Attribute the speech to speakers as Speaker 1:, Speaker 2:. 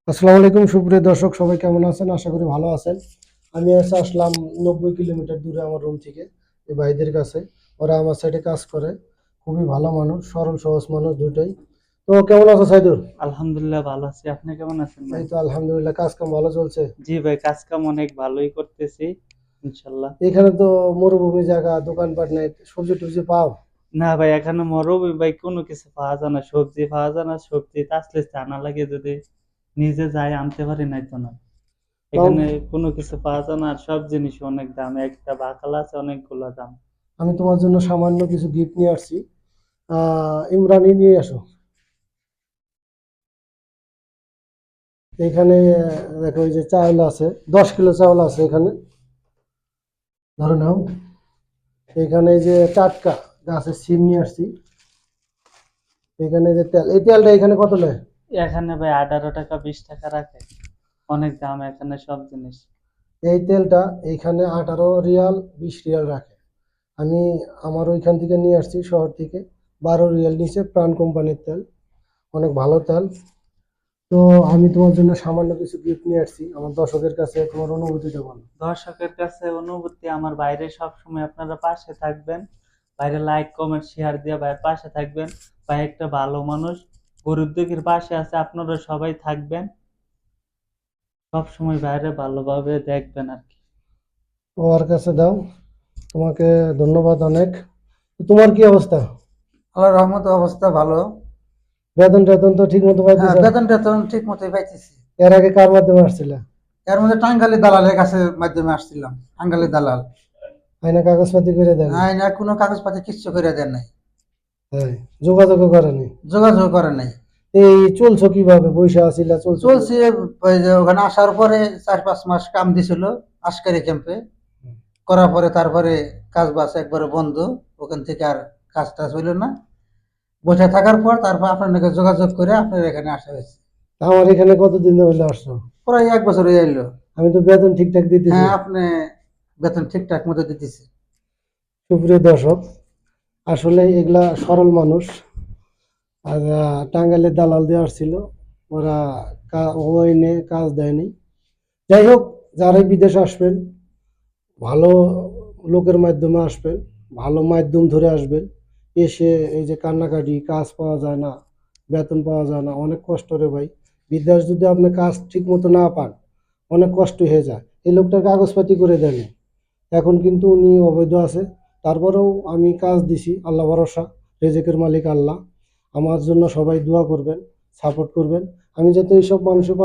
Speaker 1: আসসালামু আলাইকুম সুপ্রিয় দর্শক, সবাই কেমন আছেন? আশা করি ভালো আছেন। আমি আসলাম 90 কিলোমিটার দূরে আমার রুম থেকে এই ভাইদের কাছে। ওরা আমার সাইডে কাজ করে, খুবই ভালো মানুষ, সরল সহজ মানুষ দুটোই। তো কেমন আছো সাইদুর?
Speaker 2: আলহামদুলিল্লাহ ভালো আছি। আপনি কেমন আছেন ভাই?
Speaker 1: এই তো আলহামদুলিল্লাহ, কাজ কাম ভালো চলছে।
Speaker 2: জি ভাই, কাজ কাম অনেক ভালোই করতেছি ইনশাল্লাহ।
Speaker 1: এখানে তো মরুভূমি জায়গা, দোকানপাট নাই, সবজি টবজি পাও?
Speaker 2: না ভাই, এখানে মরবি ভাই কোনো কিছু পাওয়া যায় না, সবজি পাওয়া যায় না। সবজি আসলে জানা লাগে, যদি নিজে যাই আনতে পারি নাই তো না।
Speaker 1: তাও
Speaker 2: এখানে কোনো কিছু পাওয়া যায় না, আর সব জিনিস অনেক দাম। একটা বাকাল আছে, অনেকগুলো দাম।
Speaker 1: আমি তোমার জন্য সামান্য কিছু গিফট নিয়ে আসছি। ইমরানি নিয়ে আসো। এখানে দেখো, এই যে চাউল আছে, 10 কিলো চাউল আছে এখানে, ধরে নাও। এখানে এই যে টাটকা গাছের সিম নিয়ে আসছি। এখানে যে তেল, এই তেলটা এখানে কত নেয়?
Speaker 2: এখানে ভাই 18 টাকা 20 টাকা রাখে। অনেক দাম এখানে সব জিনিস।
Speaker 1: এই তেলটা এখানে 18 রিয়াল 20 রিয়াল রাখে। আমি আমার ওইখান থেকে নিয়ে আসছি, শহর থেকে। 12 রিয়াল নিচে, প্রাণ কোম্পানির তেল, অনেক ভালো তেল। তো আমি তোমার জন্য সামান্য কিছু গিফট নিয়ে আসছি। আমার দর্শকের কাছে তোমার অনুভূতিটা বলো।
Speaker 2: দর্শকের কাছে অনুভূতি, আমার বাইরে সবসময় আপনারা পাশে থাকবেন। বাইরে লাইক কমেন্ট শেয়ার দিয়ে ভাইয়ের পাশে থাকবেন। ভাই একটা ভালো মানুষ, গরিব দুঃখীর পাশে আছে, আপনারা সবাই থাকবেন। সবসময় বাইরে ভালোভাবে দেখবেন আর কি।
Speaker 1: ওর কাছে দাও। তোমাকে ধন্যবাদ অনেক। তো তোমার কি অবস্থা?
Speaker 3: আল্লাহর রহমতে অবস্থা ভালো।
Speaker 1: বেতন টেতন তো ঠিক মতো
Speaker 3: হ্যাঁ,
Speaker 1: পাইতেছ?
Speaker 3: বেতন টেতন ঠিক মতোই পাইতেছি।
Speaker 1: এর আগে কার মাধ্যমে আসছিলে?
Speaker 3: এর মধ্যে টাঙ্গালি দালালের কাছে মাধ্যমে আসছিলাম। টাঙ্গালি দালাল
Speaker 1: আইনা কাগজপাতি করে দেয়নি?
Speaker 3: না, কোনো কাগজপাতি কিচ্ছু করে দেন নাই।
Speaker 1: হ্যাঁ, যোগাযোগও করেনি?
Speaker 3: যোগাযোগ করে নাই।
Speaker 1: এই চলছো কিভাবে? বৈশা আছিলা, চলছো
Speaker 3: চলছে।
Speaker 1: কিভাবে?
Speaker 3: ওই যে ওখানে আসার পরে 4-5 মাস কাম দিছিল আশকারি ক্যাম্পে। করার পরে তারপরে কাজ বাজ একবারে বন্ধ। ওখান থেকে আর কাজ টাজ হইল না। বসে থাকার পর তারপর আপনাকে যোগাযোগ করে আপনার এখানে আসা হয়েছে।
Speaker 1: আমার এখানে কতদিন হইলো আসছো?
Speaker 3: প্রায় 1 বছর হয়ে এলো।
Speaker 1: আমি তো বেতন ঠিকঠাক দিতেছি।
Speaker 3: হ্যাঁ, আপনি বেতন ঠিকঠাক মতো দিতেছে।
Speaker 1: সুপ্রিয় দর্শক, আসলে এগুলা সরল মানুষ। আর টাঙ্গাইলের দালাল দিয়ে আসছিল। ওরা ওইনে কাজ দেয়নি। যাই হোক, যারাই বিদেশে আসবেন, ভালো লোকের মাধ্যমে আসবেন, ভালো মাধ্যম ধরে আসবেন। এসে এই যে কান্নাকাটি, কাজ পাওয়া যায় না, বেতন পাওয়া যায় না, অনেক কষ্ট রে ভাই। বিদেশ যদি আপনি কাজ ঠিক মতো না পান, অনেক কষ্ট হয়ে যায়। এই লোকটার কাগজপাতি করে দেন, এখন কিন্তু উনি অবৈধ আছে। তারপরেও আমি কাজ দিছি, আল্লাহ ভরসা, রেজেকের মালিক আল্লাহ। আমার জন্য সবাই দোয়া করবেন, সাপোর্ট করবেন। আমি যাতে এইসব মানুষের